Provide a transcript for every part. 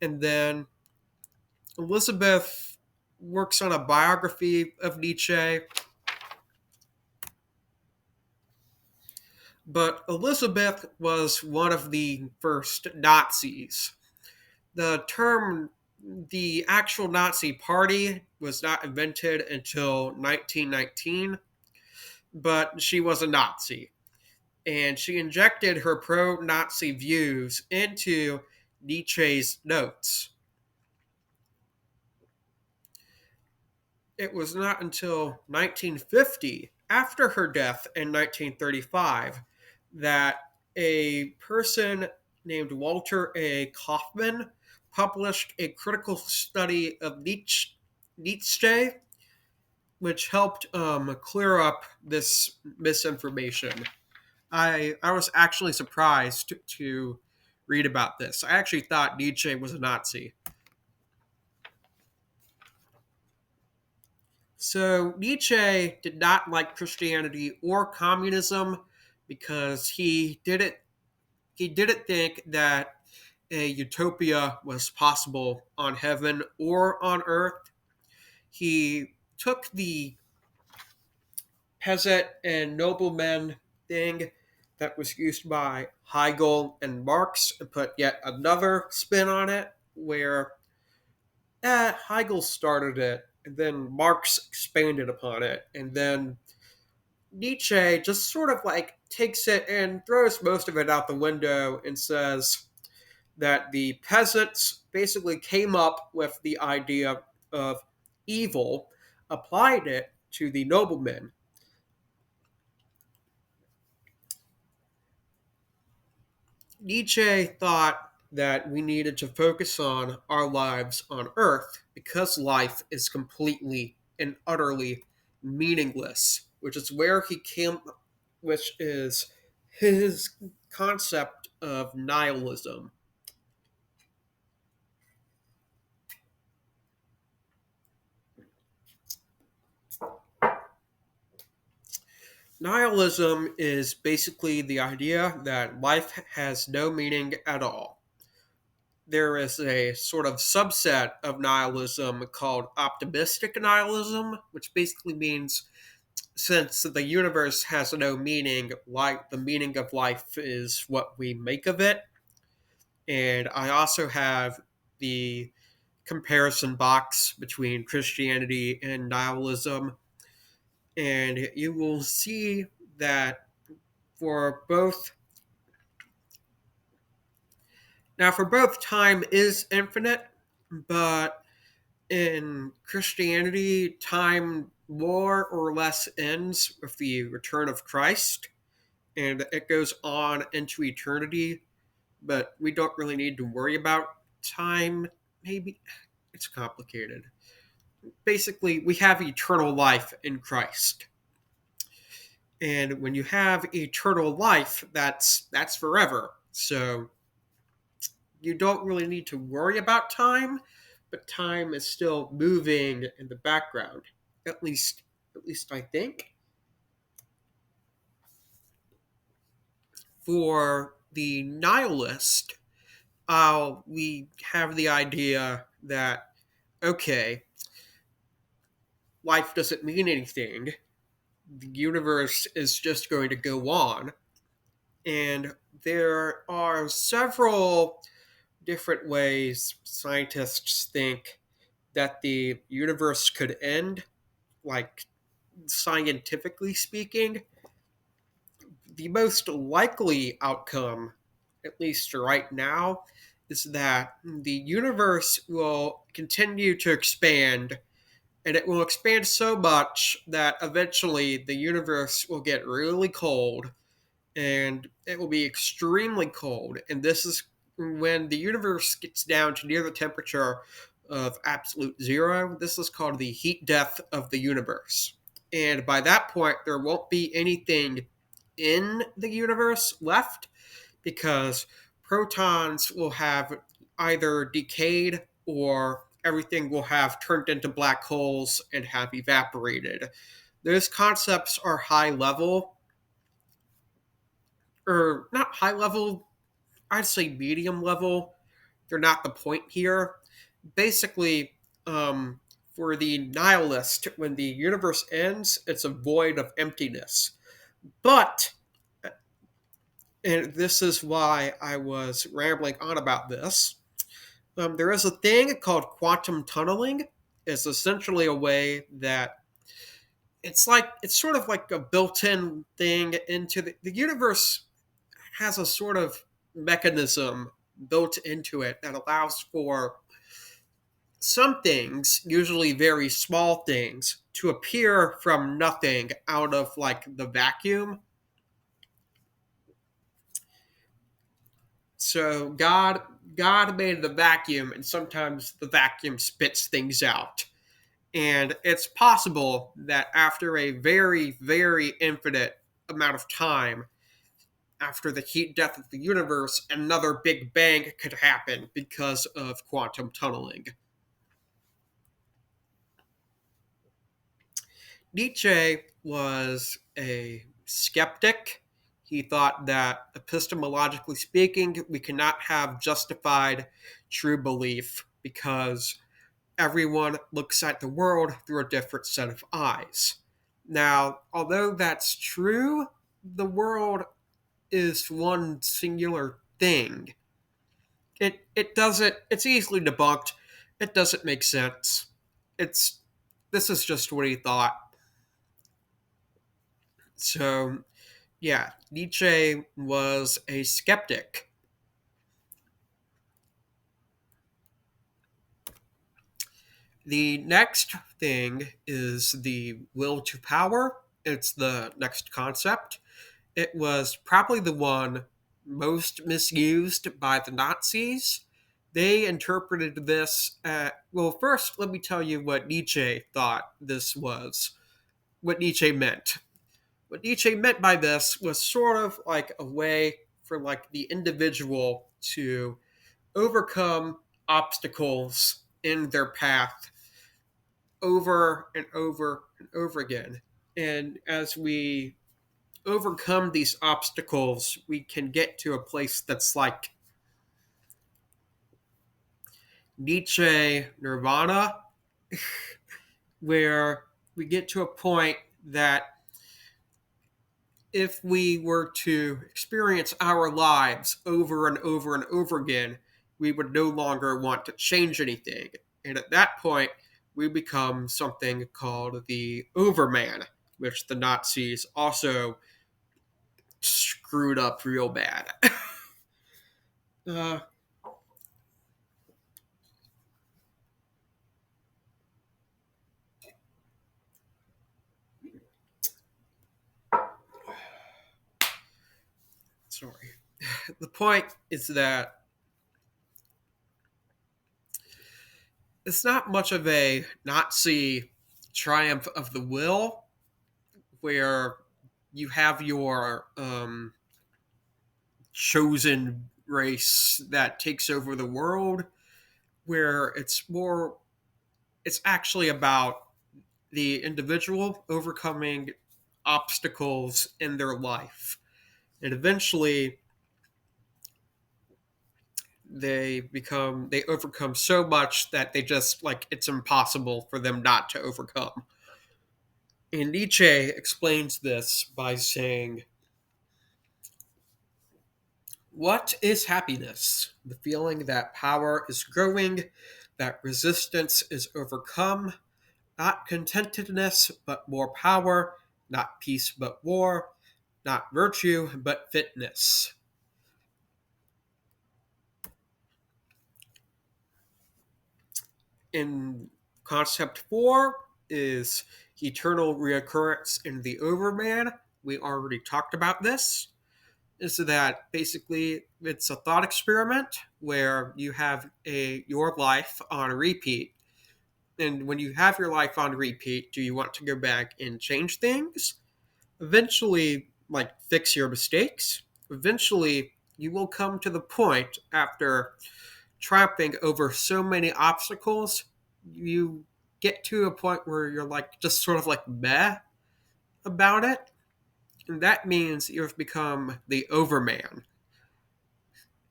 And then Elizabeth works on a biography of Nietzsche. But Elizabeth was one of the first Nazis. The actual Nazi party was not invented until 1919, but she was a Nazi. And she injected her pro Nazi views into Nietzsche's notes. It was not until 1950, after her death in 1935, that a person named Walter A. Kaufman published a critical study of Nietzsche, which helped clear up this misinformation. I was actually surprised to read about this. I actually thought Nietzsche was a Nazi. So Nietzsche did not like Christianity or communism because he didn't think that a utopia was possible on heaven or on earth. He took the peasant and nobleman thing that was used by Hegel and Marx and put yet another spin on it where Hegel started it and then Marx expanded upon it and then Nietzsche just sort of like takes it and throws most of it out the window and says that the peasants basically came up with the idea of evil, applied it to the noblemen. Nietzsche thought that we needed to focus on our lives on earth because life is completely and utterly meaningless, which is where he came, which is his concept of nihilism. Nihilism is basically the idea that life has no meaning at all. There is a sort of subset of nihilism called optimistic nihilism, which basically means since the universe has no meaning, like the meaning of life is what we make of it. And I also have the comparison box between Christianity and nihilism. And you will see that for both for both time is infinite, but in Christianity, time more or less ends with the return of Christ, and it goes on into eternity, but we don't really need to worry about time. Maybe it's complicated. Basically, we have eternal life in Christ. And when you have eternal life, that's forever. So you don't really need to worry about time, but time is still moving in the background. At least I think. For the nihilist, we have the idea that okay, life doesn't mean anything. The universe is just going to go on, and there are several different ways scientists think that the universe could end, like scientifically speaking. The most likely outcome, at least right now, is that the universe will continue to expand, and it will expand so much that eventually the universe will get really cold, and it will be extremely cold. And this is when the universe gets down to near the temperature of absolute zero. This is called the heat death of the universe. And by that point, there won't be anything in the universe left because protons will have either decayed or everything will have turned into black holes and have evaporated. Those concepts are high level, or not high level, I'd say medium level. they're not the point here. Basically, um, for the nihilist, when the universe ends, it's a void of emptiness. But, and this is why I was rambling on about this, there is a thing called quantum tunneling. It's essentially a way that it's sort of like a built-in thing into the universe has a sort of mechanism built into it that allows for some things, usually very small things, to appear from nothing out of like the vacuum. So God made the vacuum, and sometimes the vacuum spits things out. And it's possible that after a very, very infinite amount of time, after the heat death of the universe, another Big Bang could happen because of quantum tunneling. Nietzsche was a skeptic. He thought that, epistemologically speaking, we cannot have justified true belief because everyone looks at the world through a different set of eyes. Now, although that's true, the world is one singular thing. It doesn't, it's easily debunked. It doesn't make sense. It's This is just what he thought. So, yeah, Nietzsche was a skeptic. The next thing is the will to power. It's the next concept. It was probably the one most misused by the Nazis. They interpreted this well, first, let me tell you what Nietzsche thought this was, what Nietzsche meant. What Nietzsche meant by this was sort of like a way for like the individual to overcome obstacles in their path over and over and over again. And as we overcome these obstacles, we can get to a place that's like Nietzsche nirvana, where we get to a point that if we were to experience our lives over and over and over again, we would no longer want to change anything. And at that point, we become something called the Overman, which the Nazis also screwed up real bad. uh, Sorry. The point is that it's not much of a Nazi triumph of the will where you have your chosen race that takes over the world, where it's actually about the individual overcoming obstacles in their life. And eventually they overcome so much that they just like it's impossible for them not to overcome. And Nietzsche explains this by saying, what is happiness? The feeling that power is growing, that resistance is overcome, not contentedness but more power, not peace but war, not virtue but fitness. In concept 4 is eternal reoccurrence in the Overman. We already talked about this. Is that basically it's a thought experiment where you have your life on repeat. And when you have your life on repeat, do you want to go back and change things? Eventually, like fix your mistakes. Eventually, you will come to the point after triumphing over so many obstacles, you get to a point where you're like just sort of like meh about it. And that means you've become the overman.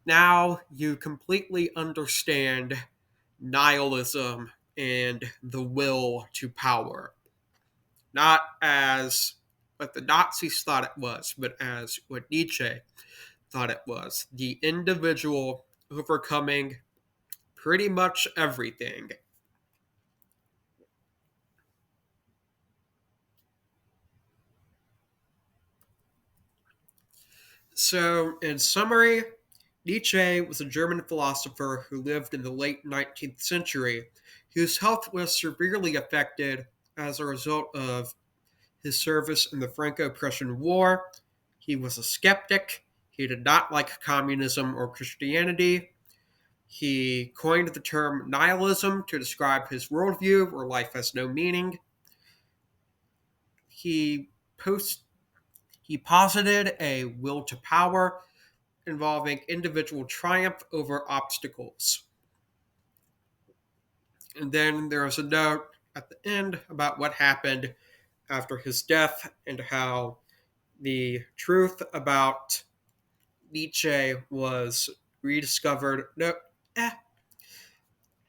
Now you completely understand nihilism and the will to power, not as what the Nazis thought it was, but as what Nietzsche thought it was, the individual overcoming pretty much everything. So, in summary, Nietzsche was a German philosopher who lived in the late 19th century, whose health was severely affected as a result of his service in the Franco Prussian War. He was a skeptic. He did not like communism or Christianity. He coined the term nihilism to describe his worldview, where life has no meaning. He post he posited a will to power involving individual triumph over obstacles. And then there's a note at the end about what happened after his death and how the truth about Nietzsche was rediscovered. No, eh,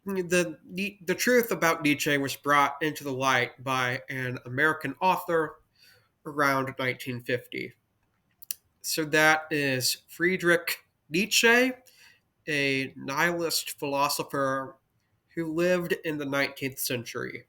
the truth about Nietzsche was brought into the light by an American author around 1950. So that is Friedrich Nietzsche, a nihilist philosopher who lived in the 19th century.